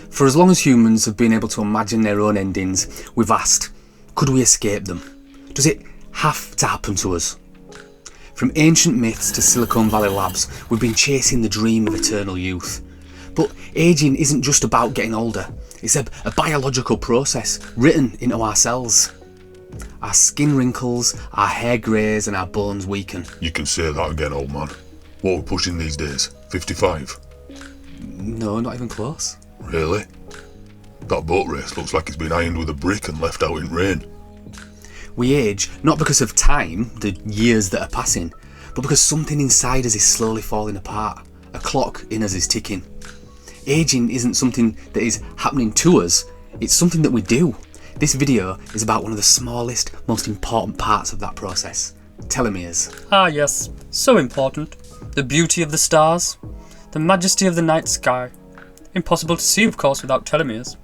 For as long as humans have been able to imagine their own endings, we've asked, could we escape them? Does it have to happen to us? From ancient myths to Silicon Valley labs, we've been chasing the dream of eternal youth. But ageing isn't just about getting older, it's a biological process written into our cells. Our skin wrinkles, our hair greys and our bones weaken. You can say that again, old man. What are we pushing these days? 55? No, not even close. Really? That boat race looks like it's been ironed with a brick and left out in rain. We age not because of time, the years that are passing, but because something inside us is slowly falling apart. A clock in us is ticking. Ageing isn't something that is happening to us, it's something that we do. This video is about one of the smallest, most important parts of that process, telomeres. Ah yes, so important. The beauty of the stars, the majesty of the night sky. Impossible to see, of course, without telomeres.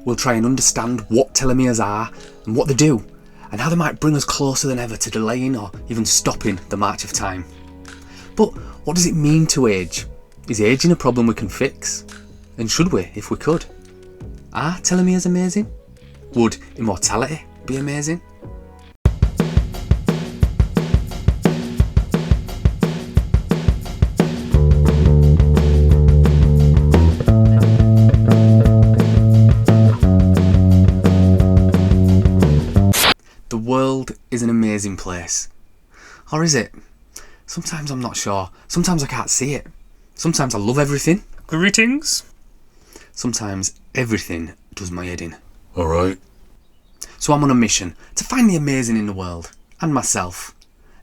We'll try and understand what telomeres are and what they do, and how they might bring us closer than ever to delaying or even stopping the march of time. But what does it mean to age? Is ageing a problem we can fix? And should we, if we could? Are telomeres amazing? Would immortality be amazing? The world is an amazing place. Or is it? Sometimes I'm not sure. Sometimes I can't see it. Sometimes I love everything. Greetings. Sometimes everything does my head in. Alright. So I'm on a mission to find the amazing in the world, and myself,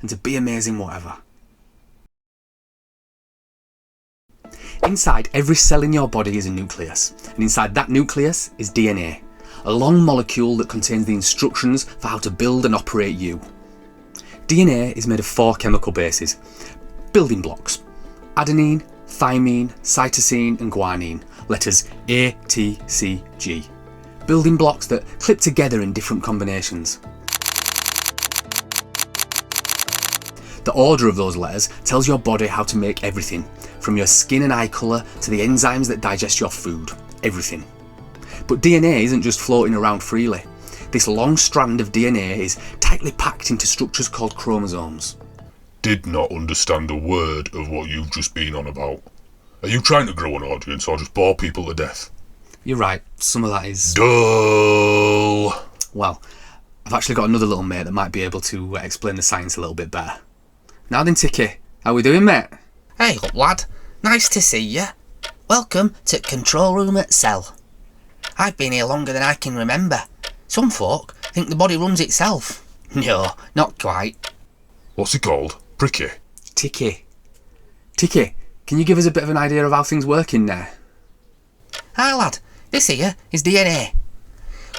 and to be amazing whatever. Inside every cell in your body is a nucleus, and inside that nucleus is DNA, a long molecule that contains the instructions for how to build and operate you. DNA is made of 4 chemical bases, building blocks: adenine, thymine, cytosine and guanine, letters A, T, C, G. Building blocks that clip together in different combinations. The order of those letters tells your body how to make everything, from your skin and eye colour to the enzymes that digest your food, everything. But DNA isn't just floating around freely. This long strand of DNA is tightly packed into structures called chromosomes. Did not understand a word of what you've just been on about. Are you trying to grow an audience or just bore people to death? You're right, some of that is dull. Well, I've actually got another little mate that might be able to explain the science a little bit better. Now then, Ticky, how we doing, mate? Hey up, lad. Nice to see you. Welcome to Control Room at Cell. I've been here longer than I can remember. Some folk think the body runs itself. No, not quite. What's it called? Pricky? Ticky. Ticky, can you give us a bit of an idea of how things work in there? Hi lad, this here is DNA.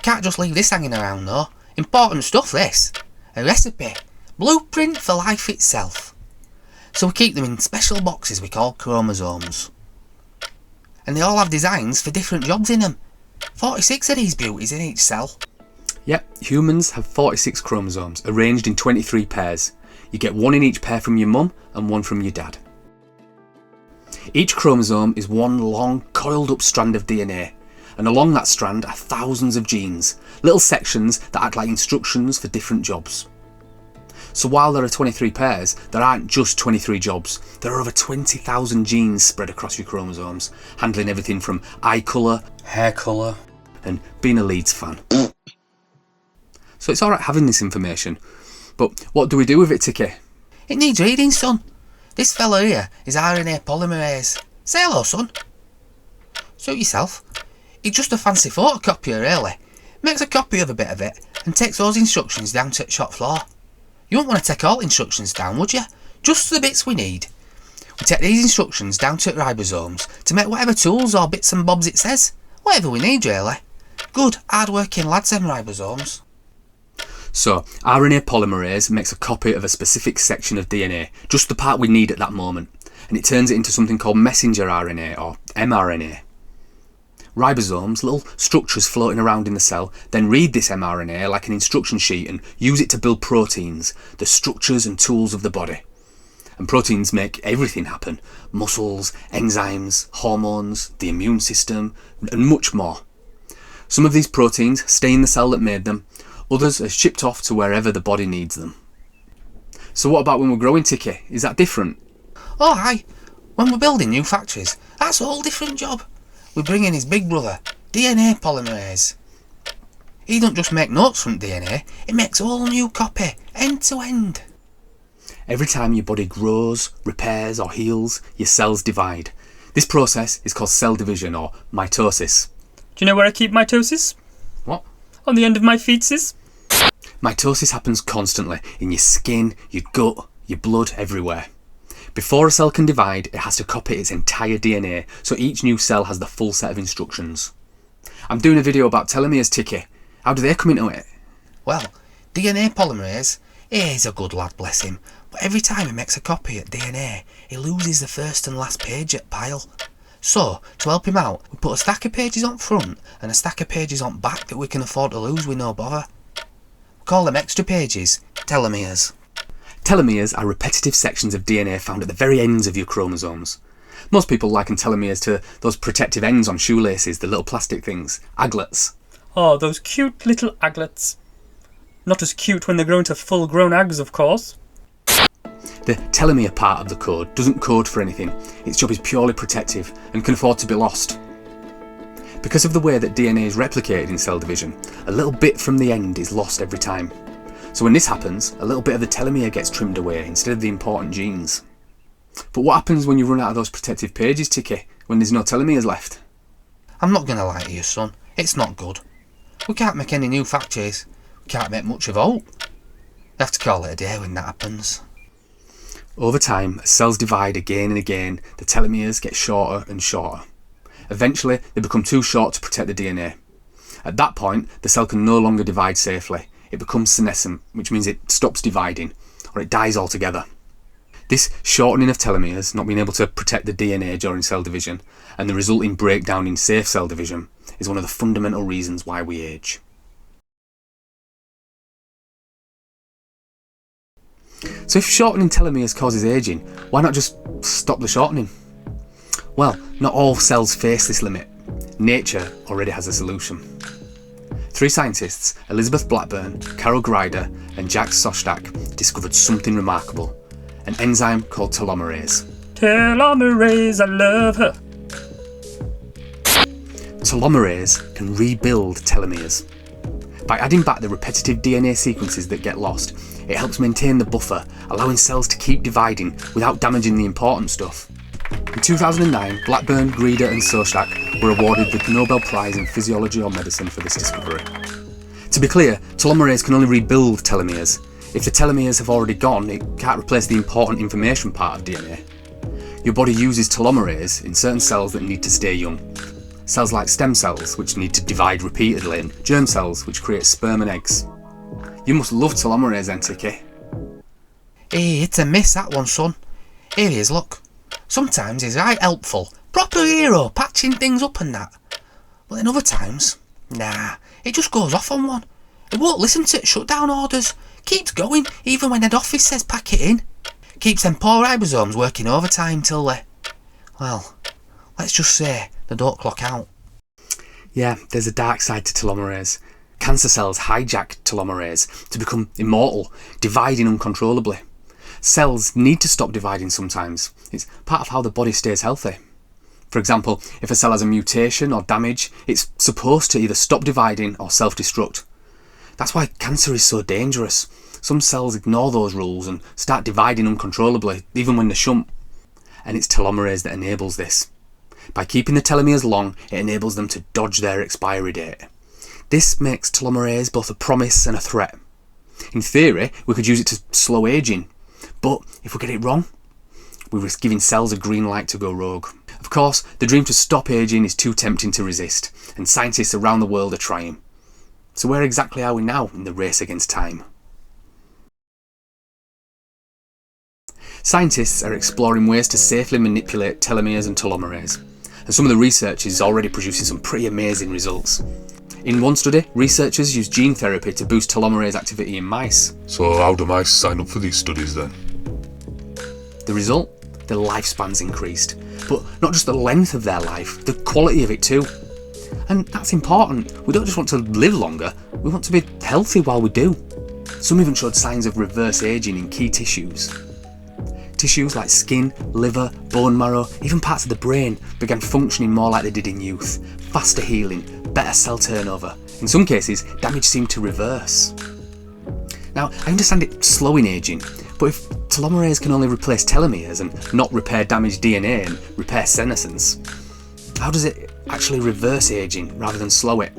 Can't just leave this hanging around though. Important stuff this. A recipe. Blueprint for life itself. So we keep them in special boxes we call chromosomes. And they all have designs for different jobs in them. 46 of these beauties in each cell. Yep, humans have 46 chromosomes, arranged in 23 pairs. You get 1 in each pair from your mum and 1 from your dad. Each chromosome is one long, coiled up strand of DNA, and along that strand are thousands of genes, little sections that act like instructions for different jobs. So while there are 23 pairs, there aren't just 23 jobs. There are over 20,000 genes spread across your chromosomes, handling everything from eye colour, hair colour, and being a Leeds fan. So it's alright having this information, but what do we do with it, Ticky? It needs reading, son. This fella here is RNA polymerase. Say hello, son. Suit yourself. He's just a fancy photocopier, really. Makes a copy of a bit of it and takes those instructions down to the shop floor. You wouldn't want to take all instructions down, would you? Just the bits we need. We take these instructions down to the ribosomes to make whatever tools or bits and bobs it says. Whatever we need, really. Good, hard-working lads, them ribosomes. So, RNA polymerase makes a copy of a specific section of DNA, just the part we need at that moment, and it turns it into something called messenger RNA, or mRNA. Ribosomes, little structures floating around in the cell, then read this mRNA like an instruction sheet and use it to build proteins, the structures and tools of the body. And proteins make everything happen. Muscles, enzymes, hormones, the immune system, and much more. Some of these proteins stay in the cell that made them, others are shipped off to wherever the body needs them. So what about when we're growing, Tiki? Is that different? Oh aye, when we're building new factories, that's a whole different job. We bring in his big brother, DNA polymerase. He don't just make notes from DNA, he makes a whole new copy, end to end. Every time your body grows, repairs or heals, your cells divide. This process is called cell division or mitosis. Do you know where I keep mitosis? What? On the end of my fetuses. Mitosis happens constantly, in your skin, your gut, your blood, everywhere. Before a cell can divide, it has to copy its entire DNA, so each new cell has the full set of instructions. I'm doing a video about telomeres, Tiki. How do they come into it? Well, DNA polymerase, he's a good lad, bless him, but every time he makes a copy at DNA, he loses the first and last page at pile. So, to help him out, we put a stack of pages on front and a stack of pages on back that we can afford to lose with no bother. We call them extra pages telomeres. Telomeres are repetitive sections of DNA found at the very ends of your chromosomes. Most people liken telomeres to those protective ends on shoelaces, the little plastic things, aglets. Oh, those cute little aglets. Not as cute when they grow into full-grown eggs, of course. The telomere part of the code doesn't code for anything. Its job is purely protective and can afford to be lost. Because of the way that DNA is replicated in cell division, a little bit from the end is lost every time. So when this happens, a little bit of the telomere gets trimmed away instead of the important genes. But what happens when you run out of those protective pages, Tiki, when there's no telomeres left? I'm not going to lie to you, son, it's not good. We can't make any new factories, we can't make much of hope. We have to call it a day when that happens. Over time, as cells divide again and again, the telomeres get shorter and shorter. Eventually, they become too short to protect the DNA. At that point, the cell can no longer divide safely. It becomes senescent, which means it stops dividing, or it dies altogether. This shortening of telomeres, not being able to protect the DNA during cell division, and the resulting breakdown in safe cell division, is one of the fundamental reasons why we age. So if shortening telomeres causes aging, why not just stop the shortening? Well, not all cells face this limit. Nature already has a solution. 3 scientists, Elizabeth Blackburn, Carol Greider and Jack Szostak, discovered something remarkable, an enzyme called telomerase. Telomerase, I love her. Telomerase can rebuild telomeres. By adding back the repetitive DNA sequences that get lost, it helps maintain the buffer, allowing cells to keep dividing without damaging the important stuff. In 2009, Blackburn, Greider and Szostak were awarded the Nobel Prize in Physiology or Medicine for this discovery. To be clear, telomerase can only rebuild telomeres. If the telomeres have already gone, it can't replace the important information part of DNA. Your body uses telomerase in certain cells that need to stay young. Cells like stem cells, which need to divide repeatedly, and germ cells, which create sperm and eggs. You must love telomerase then, Tiki. Hey, it's a miss that one, son. Here he is, look. Sometimes he's right helpful, proper hero, patching things up and that. But then other times, nah, it just goes off on one. It won't listen to shutdown orders, keeps going even when head office says pack it in. Keeps them poor ribosomes working overtime till they, well, let's just say they don't clock out. Yeah, there's a dark side to telomerase. Cancer cells hijack telomerase to become immortal, dividing uncontrollably. Cells need to stop dividing sometimes. It's part of how the body stays healthy. For example, if a cell has a mutation or damage, it's supposed to either stop dividing or self-destruct. That's why cancer is so dangerous. Some cells ignore those rules and start dividing uncontrollably, even when they shouldn't. And it's telomerase that enables this. By keeping the telomeres long, it enables them to dodge their expiry date. This makes telomerase both a promise and a threat. In theory, we could use it to slow aging, but if we get it wrong, we risk giving cells a green light to go rogue. Of course, the dream to stop aging is too tempting to resist, and scientists around the world are trying. So where exactly are we now in the race against time? Scientists are exploring ways to safely manipulate telomeres and telomerase, and some of the research is already producing some pretty amazing results. In one study, researchers used gene therapy to boost telomerase activity in mice. So how do mice sign up for these studies then? The result? Their lifespan's increased. But not just the length of their life, the quality of it too. And that's important. We don't just want to live longer, we want to be healthy while we do. Some even showed signs of reverse aging in key tissues. Tissues like skin, liver, bone marrow, even parts of the brain began functioning more like they did in youth. Faster healing, better cell turnover. In some cases, damage seemed to reverse. Now, I understand it slowing aging, but if telomerase can only replace telomeres and not repair damaged DNA and repair senescence, how does it actually reverse aging rather than slow it?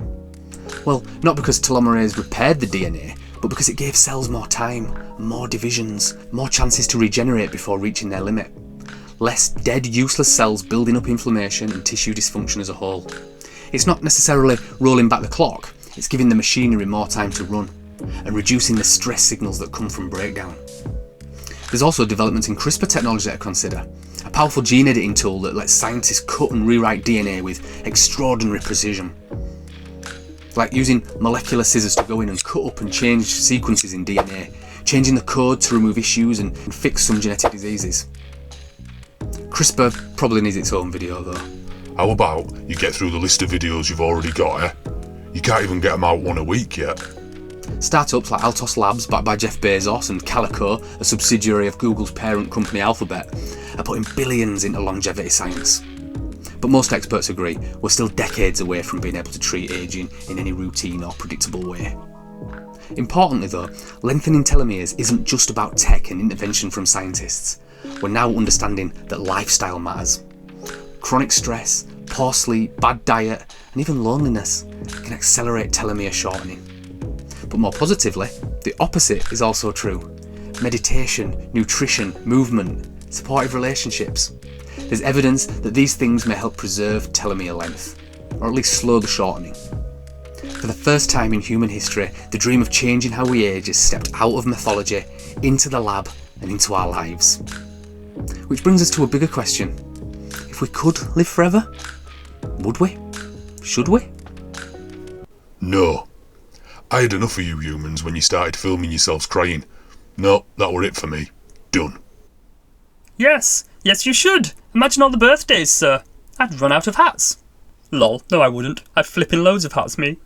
Well, not because telomerase repaired the DNA, but because it gave cells more time, more divisions, more chances to regenerate before reaching their limit. Less dead, useless cells building up inflammation and tissue dysfunction as a whole. It's not necessarily rolling back the clock, it's giving the machinery more time to run and reducing the stress signals that come from breakdown. There's also developments in CRISPR technology to consider, a powerful gene editing tool that lets scientists cut and rewrite DNA with extraordinary precision. Like using molecular scissors to go in and cut up and change sequences in DNA, changing the code to remove issues and fix some genetic diseases. CRISPR probably needs its own video though. How about you get through the list of videos you've already got, eh? You can't even get them out one a week yet. Startups like Altos Labs, backed by Jeff Bezos, and Calico, a subsidiary of Google's parent company Alphabet, are putting billions into longevity science. But most experts agree we're still decades away from being able to treat ageing in any routine or predictable way. Importantly though, lengthening telomeres isn't just about tech and intervention from scientists. We're now understanding that lifestyle matters. Chronic stress, poor sleep, bad diet, and even loneliness can accelerate telomere shortening. But more positively, the opposite is also true. Meditation, nutrition, movement, supportive relationships. There's evidence that these things may help preserve telomere length, or at least slow the shortening. For the first time in human history, the dream of changing how we age has stepped out of mythology, into the lab, and into our lives. Which brings us to a bigger question. If we could live forever, would we? Should we? No. I had enough of you humans when you started filming yourselves crying. No, that were it for me. Done. Yes, you should. Imagine all the birthdays, sir. I'd run out of hats. Lol, no I wouldn't. I'd flippin' loads of hats, me.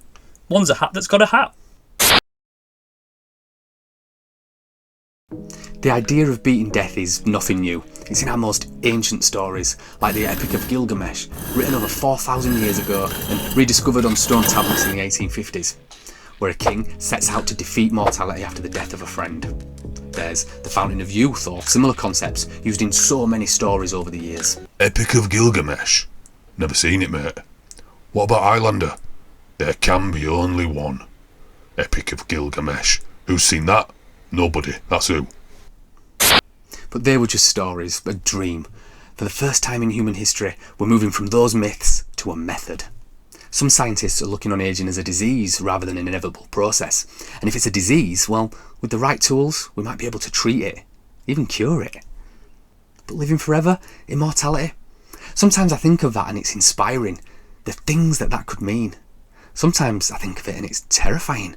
One's a hat that's got a hat. The idea of beating death is nothing new. It's in our most ancient stories, like the Epic of Gilgamesh, written over 4,000 years ago and rediscovered on stone tablets in the 1850s, where a king sets out to defeat mortality after the death of a friend. There's the Fountain of Youth, or similar concepts used in so many stories over the years. Epic of Gilgamesh? Never seen it, mate. What about Highlander? There can be only one. Epic of Gilgamesh. Who's seen that? Nobody. That's who. But they were just stories, a dream. For the first time in human history, we're moving from those myths to a method. Some scientists are looking on aging as a disease rather than an inevitable process. And if it's a disease, well, with the right tools, we might be able to treat it, even cure it. But living forever, immortality, sometimes I think of that and it's inspiring. The things that could mean. Sometimes I think of it and it's terrifying.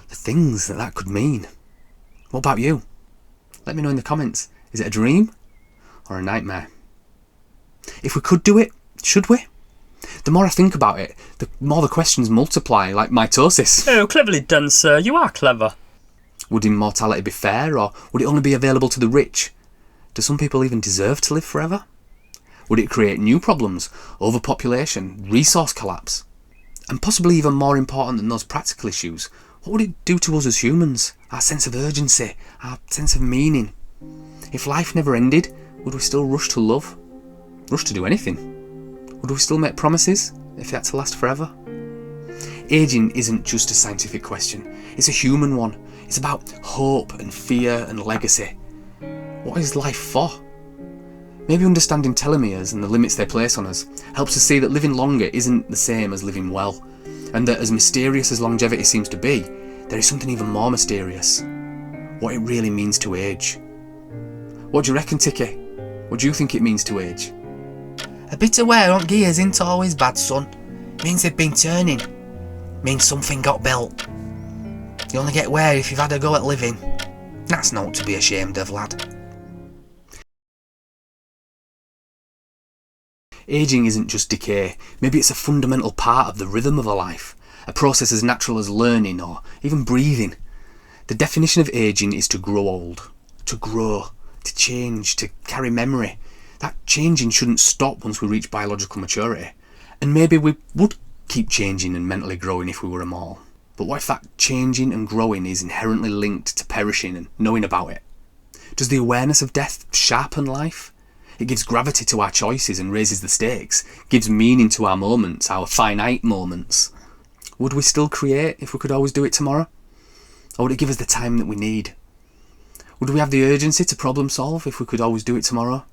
The things that could mean. What about you? Let me know in the comments. Is it a dream or a nightmare? If we could do it, should we? The more I think about it, the more the questions multiply, like mitosis. Oh, cleverly done, sir. You are clever. Would immortality be fair, or would it only be available to the rich? Do some people even deserve to live forever? Would it create new problems, overpopulation, resource collapse? And possibly even more important than those practical issues, what would it do to us as humans? Our sense of urgency, our sense of meaning? If life never ended, would we still rush to love? Rush to do anything? Would we still make promises if they had to last forever? Aging isn't just a scientific question, it's a human one. It's about hope and fear and legacy. What is life for? Maybe understanding telomeres and the limits they place on us helps us see that living longer isn't the same as living well, and that as mysterious as longevity seems to be, there is something even more mysterious. What it really means to age. What do you reckon, Tiki? What do you think it means to age? A bit of wear on gears ain't always bad, son. Means they've been turning. Means something got built. You only get wear if you've had a go at living. That's not to be ashamed of, lad. Ageing isn't just decay, maybe it's a fundamental part of the rhythm of a life, a process as natural as learning or even breathing. The definition of ageing is to grow old, to grow, to change, to carry memory. That changing shouldn't stop once we reach biological maturity. And maybe we would keep changing and mentally growing if we were immortal. But what if that changing and growing is inherently linked to perishing and knowing about it? Does the awareness of death sharpen life? It gives gravity to our choices and raises the stakes, gives meaning to our moments, our finite moments. Would we still create if we could always do it tomorrow? Or would it give us the time that we need? Would we have the urgency to problem solve if we could always do it tomorrow?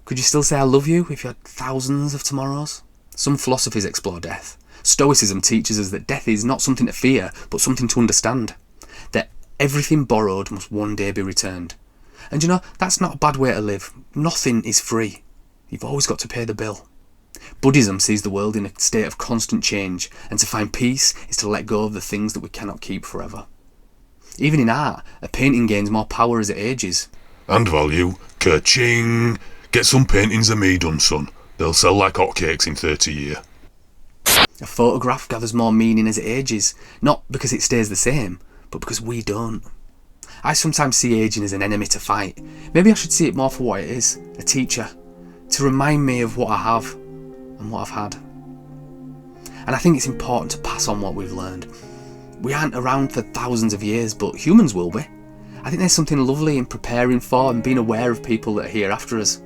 Could you still say I love you if you had thousands of tomorrows? Some philosophies explore death. Stoicism teaches us that death is not something to fear, but something to understand. That everything borrowed must one day be returned. And you know, that's not a bad way to live. Nothing is free. You've always got to pay the bill. Buddhism sees the world in a state of constant change, and to find peace is to let go of the things that we cannot keep forever. Even in art, a painting gains more power as it ages. And value. Ka-ching! Get some paintings of me done, son. They'll sell like hotcakes in 30 years. A photograph gathers more meaning as it ages, not because it stays the same, but because we don't. I sometimes see ageing as an enemy to fight. Maybe I should see it more for what it is, a teacher, to remind me of what I have and what I've had. And I think it's important to pass on what we've learned. We aren't around for thousands of years, but humans will be. I think there's something lovely in preparing for and being aware of people that are here after us.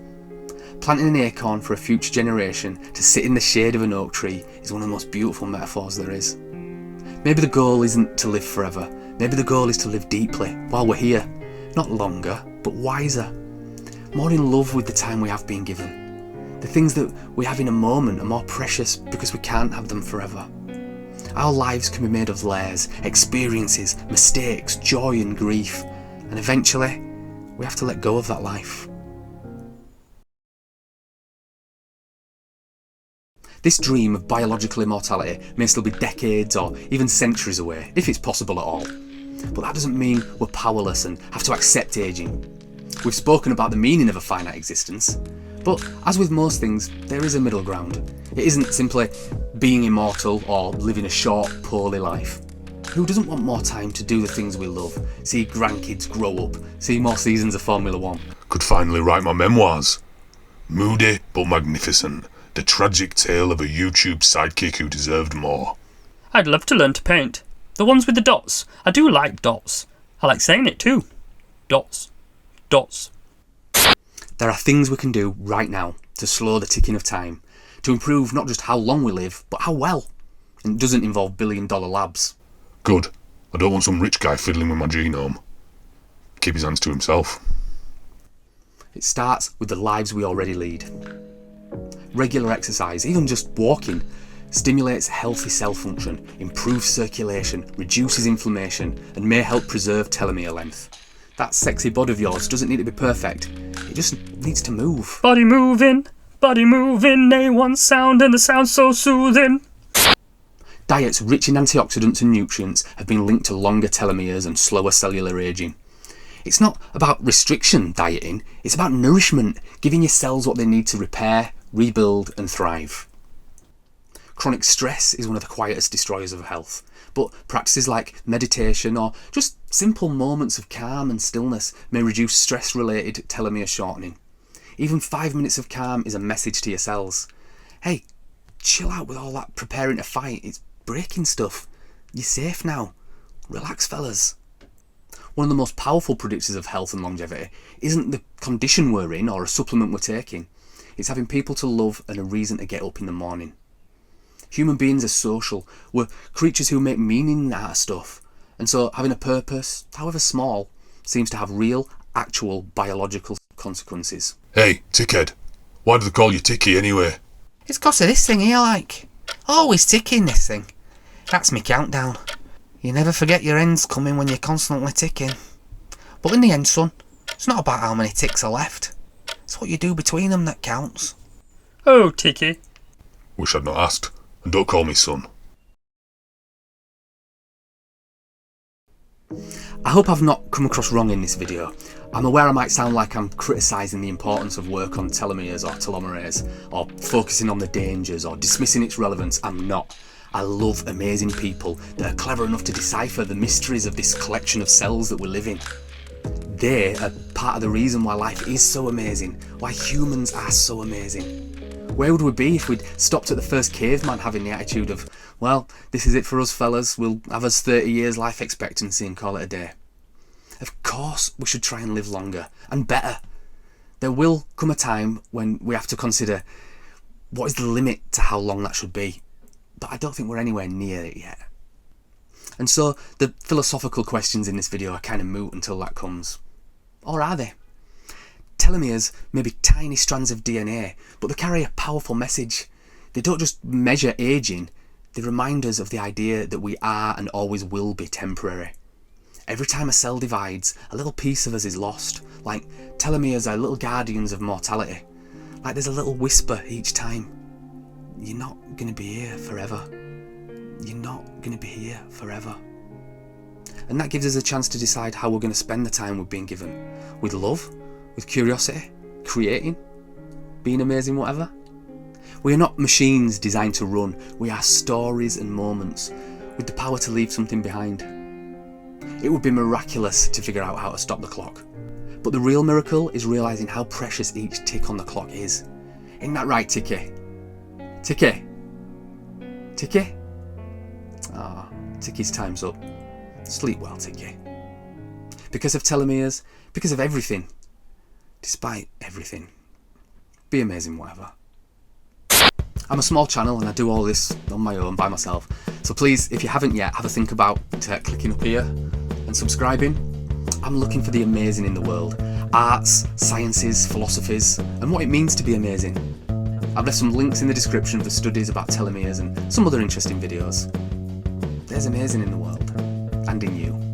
Planting an acorn for a future generation to sit in the shade of an oak tree is one of the most beautiful metaphors there is. Maybe the goal isn't to live forever. Maybe the goal is to live deeply while we're here. Not longer, but wiser. More in love with the time we have been given. The things that we have in a moment are more precious because we can't have them forever. Our lives can be made of layers, experiences, mistakes, joy and grief. And eventually, we have to let go of that life. This dream of biological immortality may still be decades or even centuries away, if it's possible at all. But that doesn't mean we're powerless and have to accept ageing. We've spoken about the meaning of a finite existence, but as with most things, there is a middle ground. It isn't simply being immortal or living a short, poorly life. Who doesn't want more time to do the things we love, see grandkids grow up, see more seasons of Formula One? Could finally write my memoirs. Moody but magnificent. The tragic tale of a YouTube sidekick who deserved more. I'd love to learn to paint. The ones with the dots. I do like dots. I like saying it too. Dots. Dots. There are things we can do right now to slow the ticking of time, to improve not just how long we live, but how well. And it doesn't involve billion-dollar labs. Good. I don't want some rich guy fiddling with my genome. Keep his hands to himself. It starts with the lives we already lead. Regular exercise, even just walking, stimulates healthy cell function, improves circulation, reduces inflammation, and may help preserve telomere length. That sexy body of yours doesn't need to be perfect. It just needs to move. Body moving, A1 sound, and the sound so soothing. Diets rich in antioxidants and nutrients have been linked to longer telomeres and slower cellular aging. It's not about restriction dieting, it's about nourishment, giving your cells what they need to repair, rebuild and thrive. Chronic stress is one of the quietest destroyers of health, but practices like meditation or just simple moments of calm and stillness may reduce stress-related telomere shortening. Even 5 minutes of calm is a message to your cells. Hey, chill out with all that preparing to fight, it's breaking stuff. You're safe now. Relax, fellas. One of the most powerful predictors of health and longevity isn't the condition we're in or a supplement we're taking. It's having people to love and a reason to get up in the morning. Human beings are social. We're creatures who make meaning out of stuff. And so having a purpose, however small, seems to have real, actual biological consequences. Hey, tickhead. Why do they call you Ticky anyway? It's 'cause of this thing here, like. Always ticking, this thing. That's me countdown. You never forget your end's coming when you're constantly ticking. But in the end, son, it's not about how many ticks are left. It's what you do between them that counts. Oh, Tiki. Wish I'd not asked. And don't call me son. I hope I've not come across wrong in this video. I'm aware I might sound like I'm criticising the importance of work on telomeres or telomerase, or focusing on the dangers or dismissing its relevance. I'm not. I love amazing people that are clever enough to decipher the mysteries of this collection of cells that we live in. They are part of the reason why life is so amazing, why humans are so amazing. Where would we be if we'd stopped at the first caveman having the attitude of, well, this is it for us fellas, we'll have us 30 years life expectancy and call it a day. Of course we should try and live longer, and better. There will come a time when we have to consider what is the limit to how long that should be, but I don't think we're anywhere near it yet. And so the philosophical questions in this video are kind of moot until that comes. Or are they? Telomeres may be tiny strands of DNA, but they carry a powerful message. They don't just measure aging, they remind us of the idea that we are and always will be temporary. Every time a cell divides, a little piece of us is lost, like telomeres are little guardians of mortality. Like there's a little whisper each time. You're not going to be here forever. You're not going to be here forever. And that gives us a chance to decide how we're going to spend the time we've been given. With love, with curiosity, creating, being amazing, whatever. We are not machines designed to run. We are stories and moments with the power to leave something behind. It would be miraculous to figure out how to stop the clock. But the real miracle is realising how precious each tick on the clock is. Isn't that right, Ticky? Ticky? Ticky? Ah, Ticky's time's up. Sleep well, Ticky. Because of telomeres, because of everything. Despite everything. Be amazing, whatever. I'm a small channel and I do all this on my own, by myself. So please, if you haven't yet, have a think about clicking up here and subscribing. I'm looking for the amazing in the world. Arts, sciences, philosophies, and what it means to be amazing. I've left some links in the description of the studies about telomeres and some other interesting videos. There's amazing in the world, and in you.